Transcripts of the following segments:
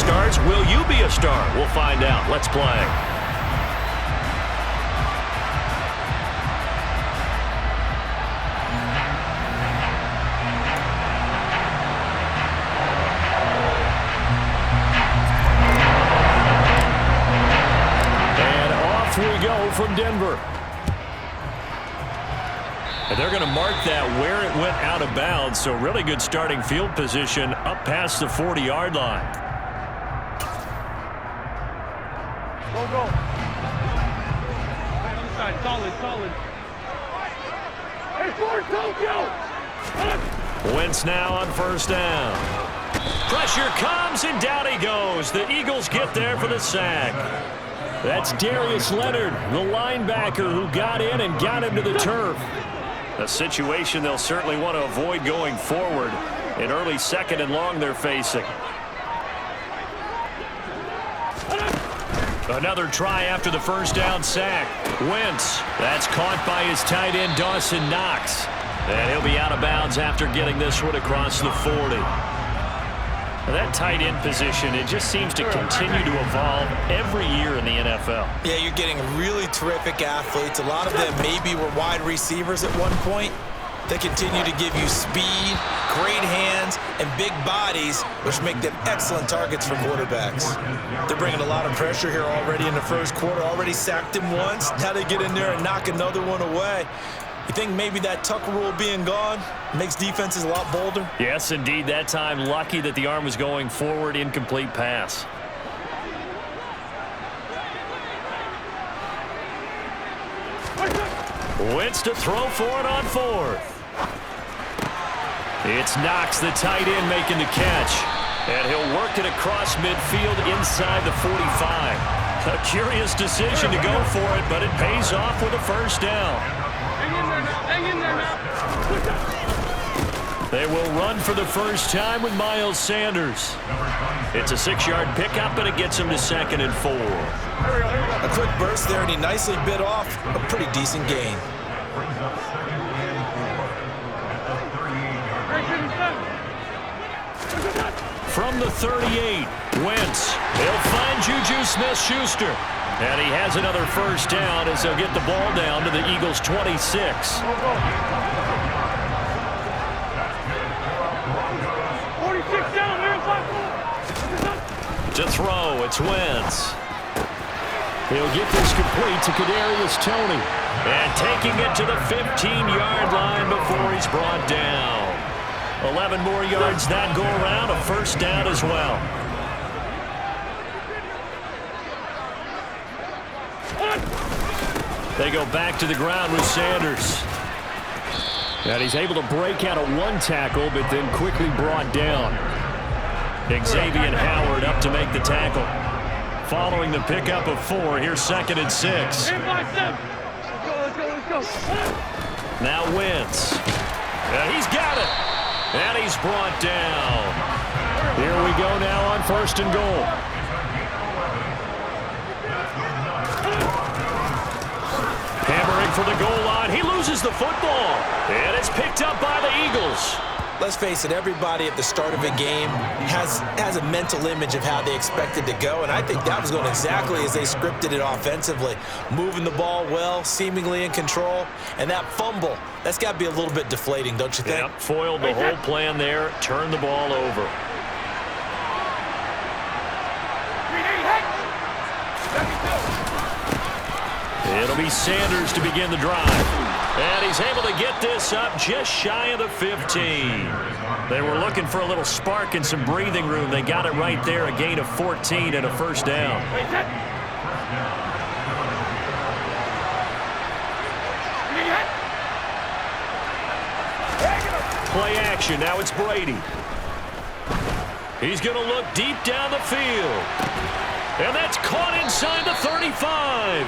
starts. Will you be a star? We'll find out. Let's play. We go from Denver. And they're going to mark that where it went out of bounds, so really good starting field position up past the 40-yard line. Go. Hey, other side, solid. Hey, forward, Tokyo! Wentz now on first down. Pressure comes, and down he goes. The Eagles get there for the sack. That's Darius Leonard, the linebacker who got in and got into the turf. A situation they'll certainly want to avoid going forward. An early second and long they're facing. Another try after the first down sack. Wentz, that's caught by his tight end Dawson Knox. And he'll be out of bounds after getting this one across the 40. That tight end position, it just seems to continue to evolve every year in the NFL. Yeah, you're getting really terrific athletes. A lot of them maybe were wide receivers at one point. They continue to give you speed, great hands, and big bodies, which make them excellent targets for quarterbacks. They're bringing a lot of pressure here already in the first quarter. Already sacked him once. Now they get in there and knock another one away. You think maybe that Tucker rule being gone makes defenses a lot bolder? Yes, indeed. That time, lucky that the arm was going forward, incomplete pass. Wentz to throw for it on fourth. It's Knox, the tight end, making the catch. And he'll work it across midfield inside the 45. A curious decision to go for it, but it pays off with a first down. Hang in there now. They will run for the first time with Miles Sanders. It's a 6-yard pickup, and it gets him to 2nd and 4. A quick burst there, and he nicely bit off a pretty decent gain. From the 38, Wentz. He'll find Juju Smith-Schuster. And he has another first down as they'll get the ball down to the Eagles' 26. To throw, it's Wentz. He'll get this complete to Kadarius Toney. And taking it to the 15-yard line before he's brought down. 11 more yards that go around, a first down as well. They go back to the ground with Sanders. And he's able to break out of one tackle, but then quickly brought down. Xavier Howard up to make the tackle. Following the pickup of 4, here's 2nd and 6. Let's go. Now Wentz. And he's got it. And he's brought down. Here we go now on 1st and goal. Hammering for the goal line. He loses the football. And it's picked up by the Eagles. Let's face it, everybody at the start of a game has a mental image of how they expect it to go, and I think that was going exactly as they scripted it offensively. Moving the ball well, seemingly in control, and that fumble, that's got to be a little bit deflating, don't you think? Yep, foiled the whole plan there, turned the ball over. It'll be Sanders to begin the drive. And he's able to get this up just shy of the 15. They were looking for a little spark and some breathing room. They got it right there, a gain of 14 and a first down. Play action, now it's Brady. He's going to look deep down the field. And that's caught inside the 35.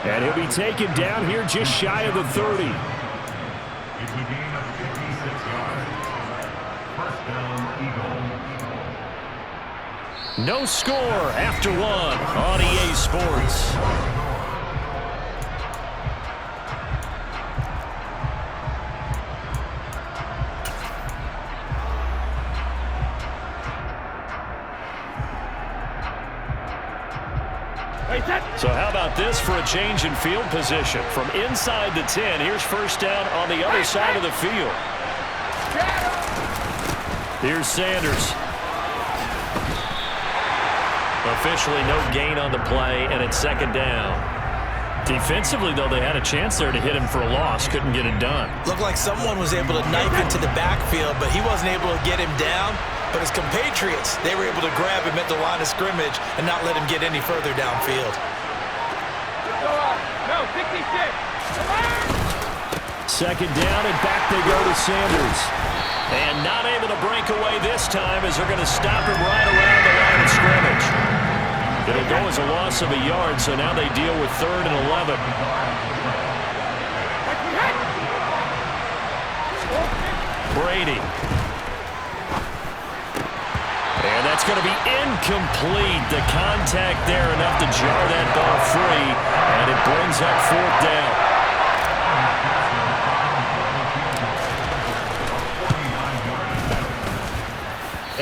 And he'll be taken down here just shy of the 30. No score after 1 on EA Sports. So how about this for a change in field position? From inside the 10, here's first down on the other side of the field. Here's Sanders. Officially no gain on the play, and it's second down. Defensively, though, they had a chance there to hit him for a loss. Couldn't get it done. Looked like someone was able to knife into the backfield, but he wasn't able to get him down. But his compatriots, they were able to grab him at the line of scrimmage and not let him get any further downfield. No, 66. Second down, and back they go to Sanders. And not able to break away this time as they're going to stop him right around the line of scrimmage. It'll go as a loss of a yard, so now they deal with 3rd and 11. Brady. And that's going to be incomplete. The contact there enough to jar that ball free, and it brings up 4th down.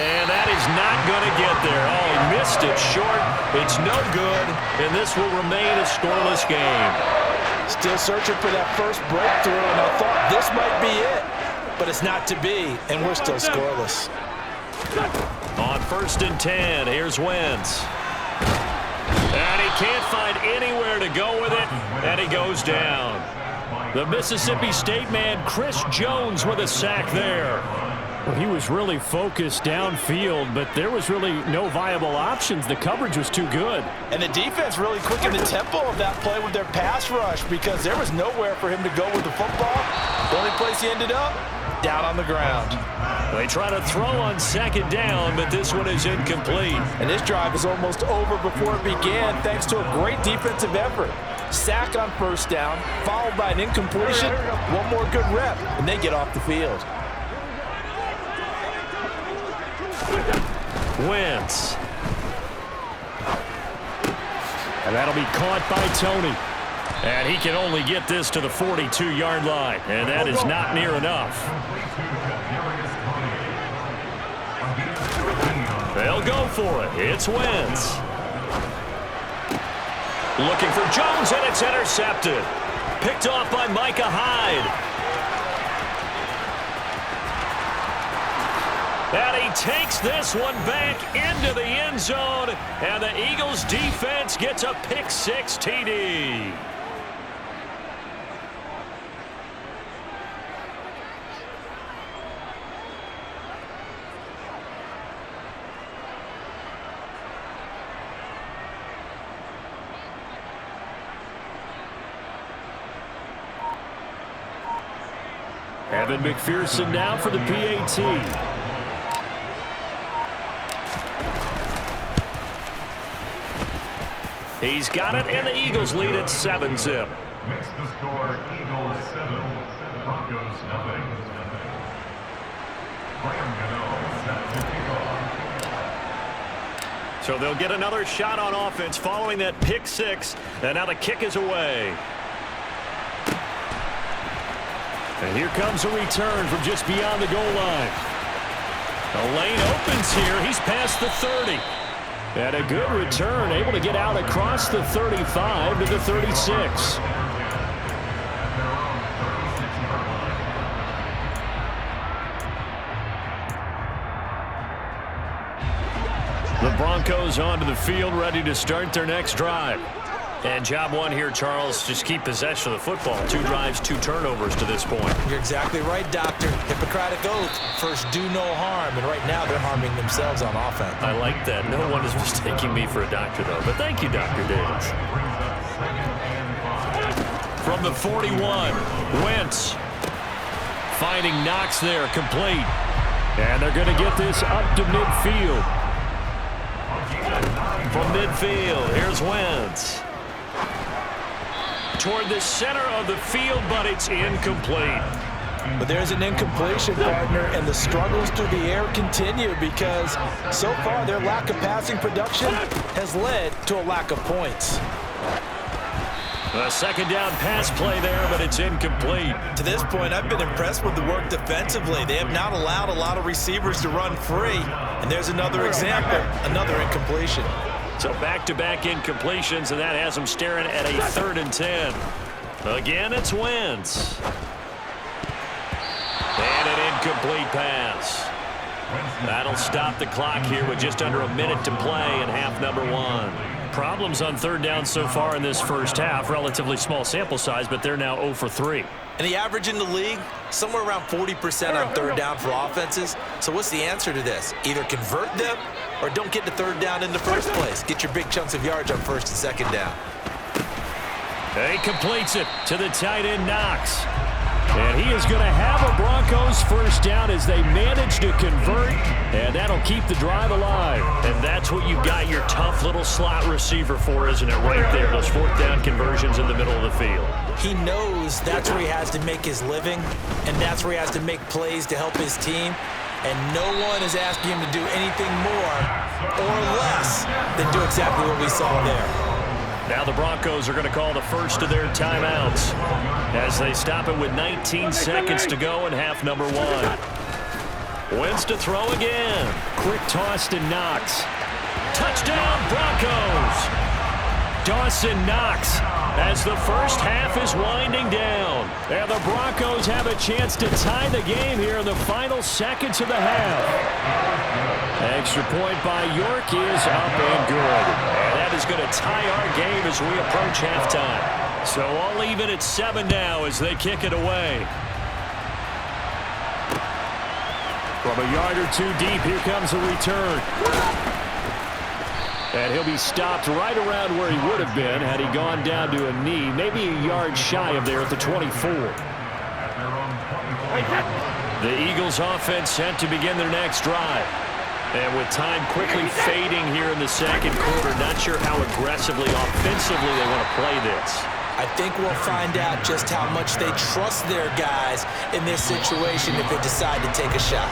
And that is not going to get there. Oh, he missed it short. It's no good, and this will remain a scoreless game. Still searching for that first breakthrough, and I thought this might be it. But it's not to be, and we're still scoreless. On 1st and 10, here's Wentz. And he can't find anywhere to go with it, and he goes down. The Mississippi State man, Chris Jones, with a sack there. Well, he was really focused downfield, but there was really no viable options. The coverage was too good. And the defense really quickened the tempo of that play with their pass rush because there was nowhere for him to go with the football. The only place he ended up, down on the ground. They try to throw on 2nd down, but this one is incomplete. And this drive is almost over before it began thanks to a great defensive effort. Sack on 1st down, followed by an incompletion, one more good rep, and they get off the field. Wentz. And that'll be caught by Tony. And he can only get this to the 42-yard line. And that is not near enough. They'll go for it. It's Wentz. Looking for Jones, and it's intercepted. Picked off by Micah Hyde. And he takes this one back into the end zone, and the Eagles defense gets a pick-6 TD. Evan McPherson now for the PAT. He's got it, and the Eagles lead at 7-zip. Makes the score Eagles 7, Broncos 0. Graham Gano set to kick off. So they'll get another shot on offense following that pick-6, and now the kick is away. And here comes a return from just beyond the goal line. The lane opens here. He's past the 30. And a good return, able to get out across the 35 to the 36. The Broncos onto the field, ready to start their next drive. And job one here, Charles, just keep possession of the football. 2 drives, 2 turnovers to this point. You're exactly right, Doctor. Hippocratic oath. First, do no harm. And right now, they're harming themselves on offense. I like that. No one is mistaking me for a doctor, though. But thank you, Dr. Davis. From the 41, Wentz. Finding Knox there, complete. And they're going to get this up to midfield. From midfield, here's Wentz. Toward the center of the field, but it's incomplete. But there's an incompletion, partner, and the struggles through the air continue because so far their lack of passing production has led to a lack of points. A 2nd down pass play there, but it's incomplete. To this point, I've been impressed with the work defensively. They have not allowed a lot of receivers to run free. And there's another example, another incompletion. So back-to-back incompletions, and that has them staring at a 3rd and 10. Again, it's Wentz. And an incomplete pass. That'll stop the clock here with just under a minute to play in half number 1. Problems on 3rd down so far in this first half. Relatively small sample size, but they're now 0 for 3. And the average in the league, somewhere around 40% on 3rd down for offenses. So what's the answer to this? Either convert them or don't get the 3rd down in the first place. Get your big chunks of yards on 1st and 2nd down. He completes it to the tight end, Knox. And he is going to have a Broncos 1st down as they manage to convert, and that'll keep the drive alive. And that's what you've got your tough little slot receiver for, isn't it? Right there, those 4th down conversions in the middle of the field. He knows that's where he has to make his living, and that's where he has to make plays to help his team. And no one is asking him to do anything more or less than do exactly what we saw there. Now the Broncos are going to call the first of their timeouts as they stop it with 19 seconds to go in half number 1. Wentz to throw again. Quick toss to Knox. Touchdown Broncos! Dawson Knox as the first half is winding down. And the Broncos have a chance to tie the game here in the final seconds of the half. Extra point by York is up and good. And that is going to tie our game as we approach halftime. So all even at 7 now as they kick it away. From a yard or 2 deep, here comes a return. And he'll be stopped right around where he would have been had he gone down to a knee, maybe a yard shy of there at the 24. The Eagles offense set to begin their next drive. And with time quickly fading here in the 2nd quarter, not sure how aggressively, offensively they want to play this. I think we'll find out just how much they trust their guys in this situation if they decide to take a shot.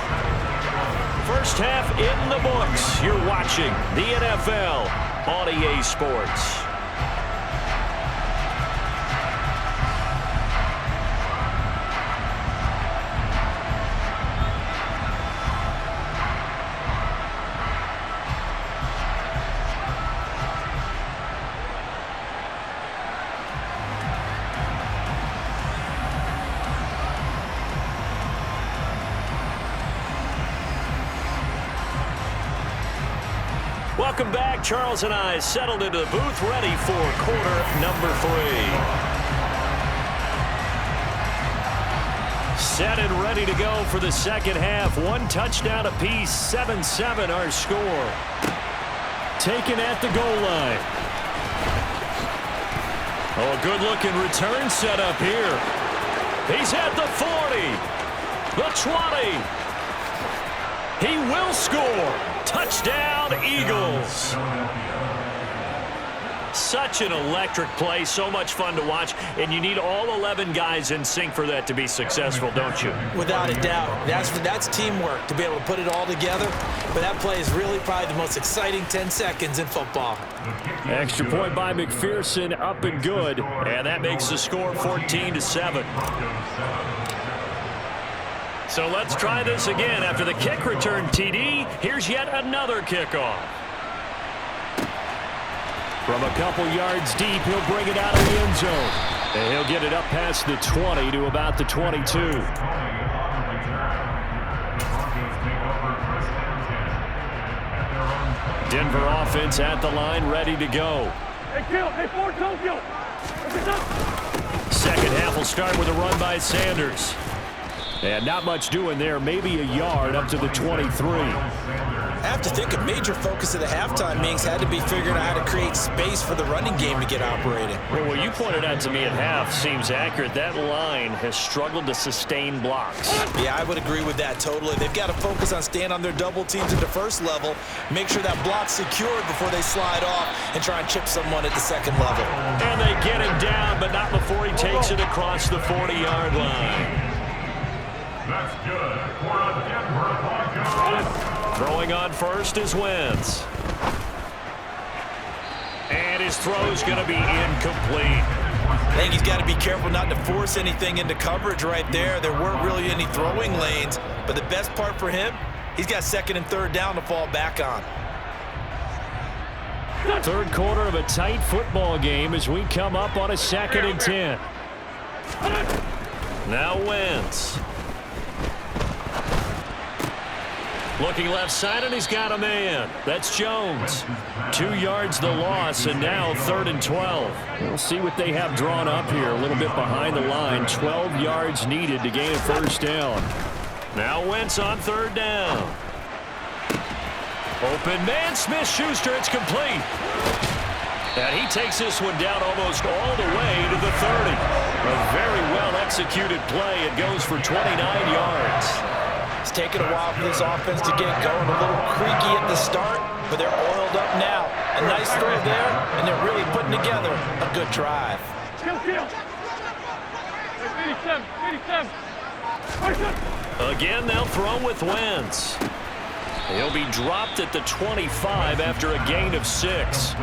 First half in the books. You're watching the NFL on EA Sports. Welcome back. Charles and I settled into the booth, ready for quarter number 3. Set and ready to go for the 2nd half. 1 touchdown apiece, 7-7 our score. Taken at the goal line. Oh, a good-looking return set up here. He's at the 40, the 20. He will score. Touchdown, Eagles. Such an electric play, so much fun to watch, and you need all 11 guys in sync for that to be successful, don't you? Without a doubt. That's teamwork to be able to put it all together, but that play is really probably the most exciting 10 seconds in football. Extra point by McPherson, up and good, and that makes the score 14-7. So let's try this again. After the kick return TD, here's yet another kickoff. From a couple yards deep, he'll bring it out of the end zone. And he'll get it up past the 20 to about the 22. Denver offense at the line, ready to go. Second half will start with a run by Sanders. And not much doing there, maybe a yard up to the 23. I have to think a major focus of the halftime meetings had to be figuring out how to create space for the running game to get operating. Well, what you pointed out to me at half seems accurate. That line has struggled to sustain blocks. Yeah, I would agree with that totally. They've got to focus on staying on their double teams at the first level, make sure that block's secured before they slide off and try and chip someone at the 2nd level. And they get him down, but not before he takes it across the 40-yard line. That's good for a Denver Broncos. Throwing on first is Wentz. And his throw's going to be incomplete. I think he's got to be careful not to force anything into coverage right there. There weren't really any throwing lanes, but the best part for him, he's got 2nd and 3rd down to fall back on. Third quarter of a tight football game as we come up on a 2nd and 10. Now Wentz. Looking left side, and he's got a man. That's Jones. 2 yards the loss, and now 3rd and 12. We'll see what they have drawn up here. A little bit behind the line. 12 yards needed to gain a first down. Now Wentz on 3rd down. Open man, Smith-Schuster, it's complete. And he takes this one down almost all the way to the 30. A very well-executed play. It goes for 29 yards. It's taken a while for this offense to get going. A little creaky at the start, but they're oiled up now. A nice throw there, and they're really putting together a good drive. Again, they'll throw with Wentz. He'll be dropped at the 25 after a gain of 6.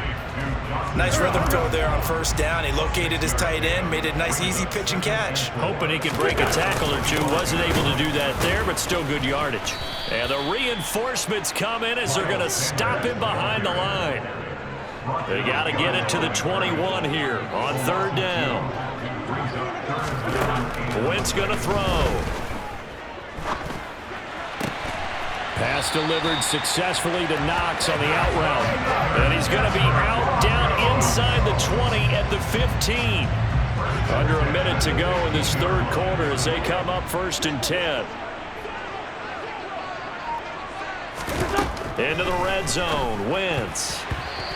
Nice rhythm throw there on 1st down. He located his tight end, made a nice easy pitch and catch. Hoping he could break a tackle or two. Wasn't able to do that there, but still good yardage. And the reinforcements come in as they're going to stop him behind the line. They got to get it to the 21 here on 3rd down. Wentz going to throw. Pass delivered successfully to Knox on the out route. And he's going to be out down inside the 20 at the 15. Under a minute to go in this 3rd quarter as they come up 1st and 10. Into the red zone. Wentz.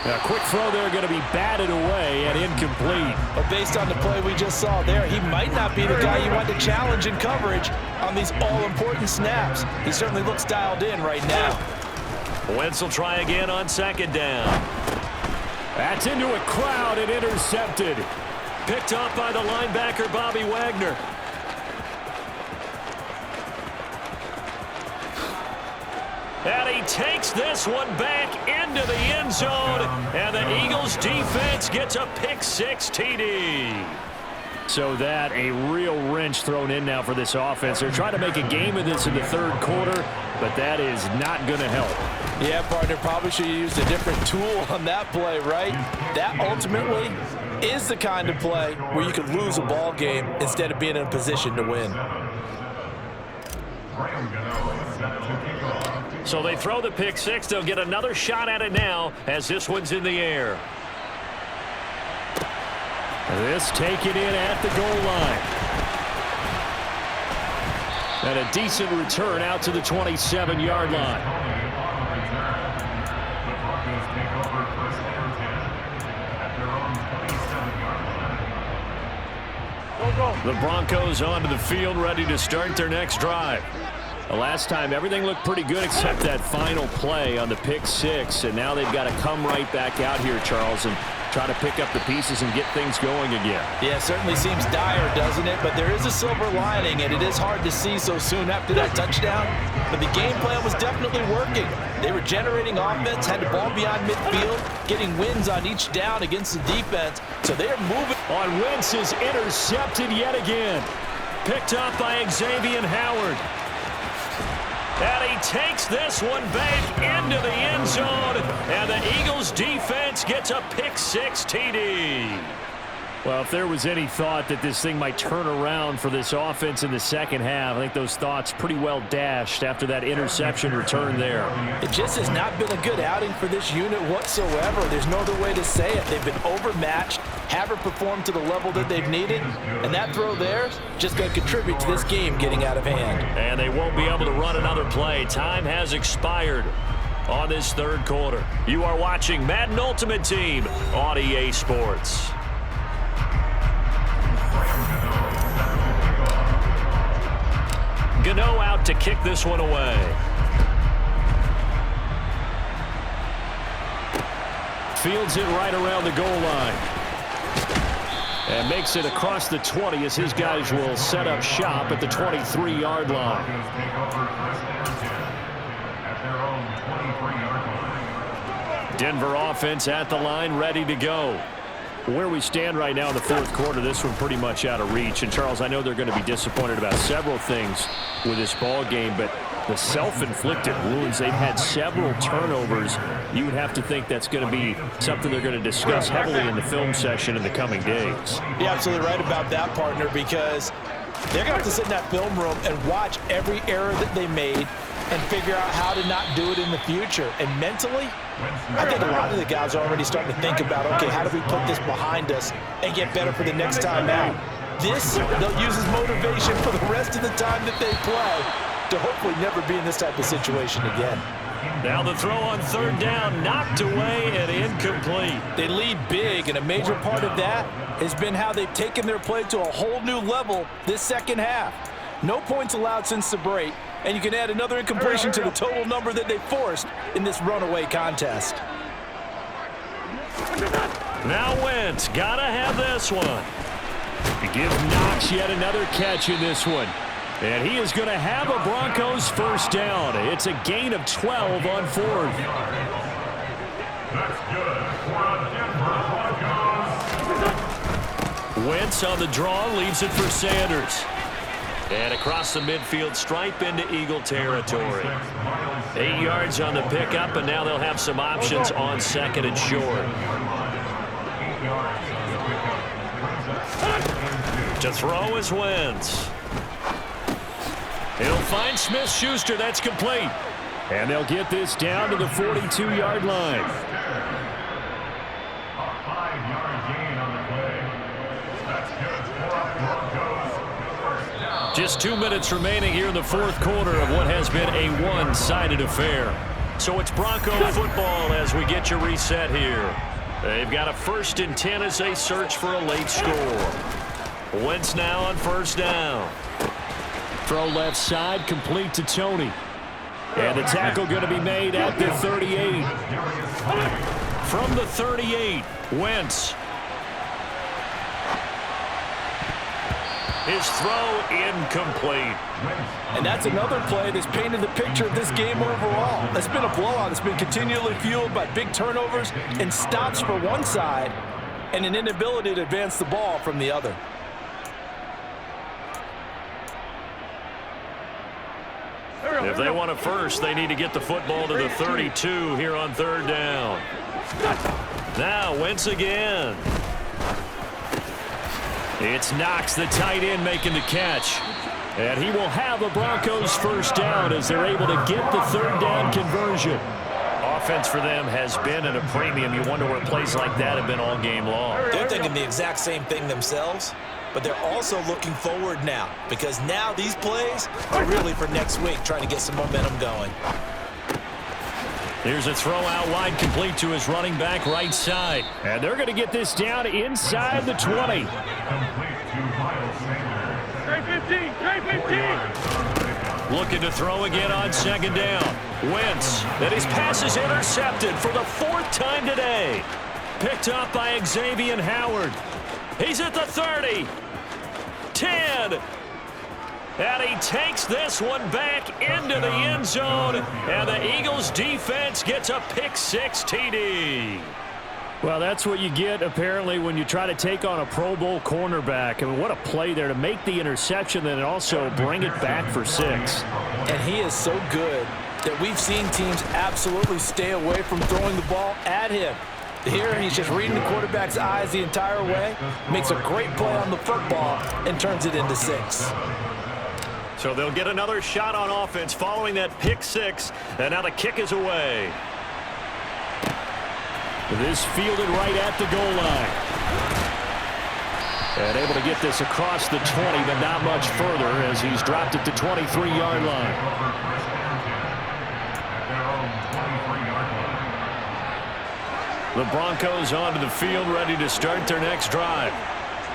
A quick throw there going to be batted away and incomplete. But based on the play we just saw there, he might not be the guy you want to challenge in coverage on these all-important snaps. He certainly looks dialed in right now. Wentz will try again on 2nd down. That's into a crowd and intercepted. Picked up by the linebacker, Bobby Wagner. And he takes this one back into the end zone, and the Eagles defense gets a pick-6 TD. So that a real wrench thrown in now for this offense. They're trying to make a game of this in the 3rd quarter, but that is not going to help. Yeah, partner, probably should have used a different tool on that play, right? That ultimately is the kind of play where you could lose a ball game instead of being in a position to win. So they throw the pick-6. They'll get another shot at it now as this one's in the air. This taken in at the goal line. And a decent return out to the 27-yard line. The Broncos onto the field, ready to start their next drive. The last time, everything looked pretty good except that final play on the pick-6, and now they've got to come right back out here, Charles, and try to pick up the pieces and get things going again. Yeah, it certainly seems dire, doesn't it? But there is a silver lining, and it is hard to see so soon after that touchdown. But the game plan was definitely working. They were generating offense, had the ball beyond midfield, getting wins on each down against the defense. So they're moving. On Wentz is intercepted yet again. Picked up by Xavier Howard. And he takes this one back into the end zone, and the Eagles defense gets a pick-6 TD. Well, if there was any thought that this thing might turn around for this offense in the second half, I think those thoughts pretty well dashed after that interception return there. It just has not been a good outing for this unit whatsoever. There's no other way to say it. They've been overmatched, haven't performed to the level that they've needed, and that throw there just going to contribute to this game getting out of hand. And they won't be able to run another play. Time has expired on this 3rd quarter. You are watching Madden Ultimate Team on EA Sports. Gano out to kick this one away. Fields it right around the goal line. And makes it across the 20 as his guys will set up shop at the 23-yard line. Denver offense at the line, ready to go. Where we stand right now in the 4th quarter, this one pretty much out of reach. And, Charles, I know they're going to be disappointed about several things with this ball game, but the self-inflicted wounds. They've had several turnovers. You would have to think that's going to be something they're going to discuss heavily in the film session in the coming days. You're absolutely right about that, partner, because they're going to have to sit in that film room and watch every error that they made and figure out how to not do it in the future. And mentally, I think a lot of the guys are already starting to think about, okay, how do we put this behind us and get better for the next time out? This, they'll use as motivation for the rest of the time that they play to hopefully never be in this type of situation again. Now the throw on third down, knocked away and incomplete. They lead big, and a major part of that has been how they've taken their play to a whole new level this second half. No points allowed since the break, and you can add another incompletion to the total number that they forced in this runaway contest. Now Wentz, gotta have this one. To give Knox yet another catch in this one. And he is going to have a Broncos first down. It's a gain of 12 on fourth. That's good for the Denver Broncos. Wentz on the draw, leaves it for Sanders. And across the midfield stripe into Eagle territory. 8 yards on the pickup, and now they'll have some options on second and short. To throw is Wentz. He'll find Smith-Schuster. That's complete. And they'll get this down to the 42-yard line. A 5-yard gain on the play. That's good for the Broncos. First down. Just 2 minutes remaining here in the fourth quarter of what has been a one-sided affair. So it's Bronco football as we get you reset here. They've got a 1st and 10 as they search for a late score. Wentz now on first down. Throw left side, complete to Tony. And the tackle going to be made at the 38. From the 38, Wentz. His throw incomplete. And that's another play that's painted the picture of this game overall. It's been a blowout. It's been continually fueled by big turnovers and stops for one side and an inability to advance the ball from the other. If they want a first, they need to get the football to the 32 here on third down. Now, Wentz again. It's Knox, the tight end, making the catch. And he will have a Broncos first down as they're able to get the third down conversion. Offense for them has been at a premium. You wonder where plays like that have been all game long. They're thinking the exact same thing themselves, but they're also looking forward now because now these plays are really for next week, trying to get some momentum going. Here's a throw out wide, complete to his running back right side. And they're going to get this down inside the 20. Complete to Miles Sanders. Trey 15. Looking to throw again on second down. Wentz, and his pass is intercepted for the 4th time today. Picked up by Xavier Howard. He's at the 30. 10. And he takes this one back into the end zone. And the Eagles defense gets a pick-6 TD. Well, that's what you get, apparently, when you try to take on a Pro Bowl cornerback. I mean, what a play there to make the interception and also bring it back for 6. And he is so good that we've seen teams absolutely stay away from throwing the ball at him. Here, he's just reading the quarterback's eyes the entire way, makes a great play on the football, and turns it into 6. So they'll get another shot on offense following that pick-6, and now the kick is away. This fielded right at the goal line. And able to get this across the 20, but not much further as he's dropped it to 23-yard line. The Broncos onto the field, ready to start their next drive.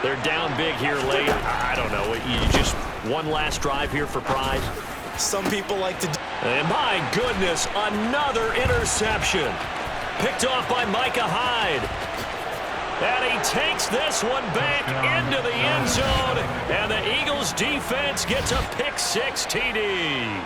They're down big here late. I don't know. You just one last drive here for pride. Some people like to... And my goodness, another interception. Picked off by Micah Hyde. And he takes this one back into the end zone. And the Eagles defense gets a pick-6 TD.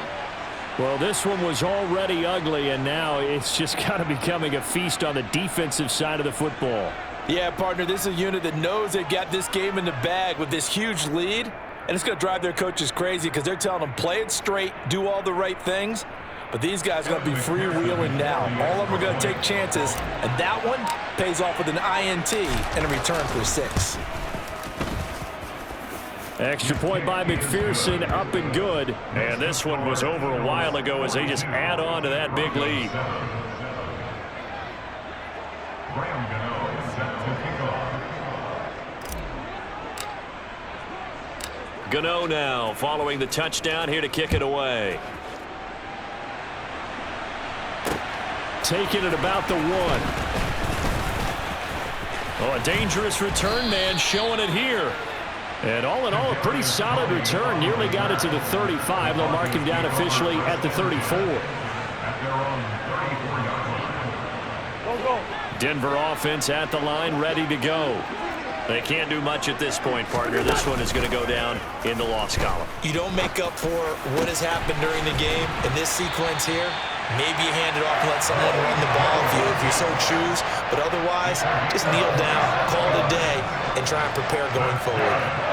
Well, this one was already ugly, and now it's just kind of becoming a feast on the defensive side of the football. Yeah, partner, this is a unit that knows they've got this game in the bag with this huge lead. And it's going to drive their coaches crazy because they're telling them play it straight, do all the right things. But these guys are going to be freewheeling now. All of them are going to take chances. And that one pays off with an INT and a return for 6. Extra point by McPherson, up and good. And this one was over a while ago as they just add on to that big lead. Gano now following the touchdown here to kick it away. Taking it about the 1. Oh, a dangerous return man showing it here. And all in all, a pretty solid return. Nearly got it to the 35. They'll mark him down officially at the 34. Denver offense at the line, ready to go. They can't do much at this point, partner. This one is going to go down in the loss column. You don't make up for what has happened during the game in this sequence here. Maybe you hand it off and let someone run the ball if you so choose. But otherwise, just kneel down, call it a day, and try and prepare going forward.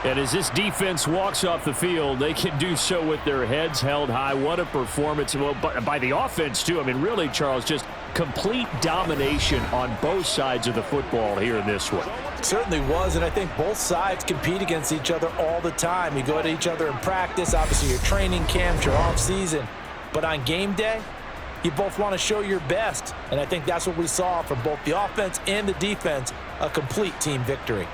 And as this defense walks off the field, they can do so with their heads held high. What a performance by the offense, too. I mean, really, Charles, just complete domination on both sides of the football here in this one. Certainly was, and I think both sides compete against each other all the time. You go at each other in practice, obviously your training camps, your off-season. But on game day, you both want to show your best. And I think that's what we saw from both the offense and the defense, a complete team victory.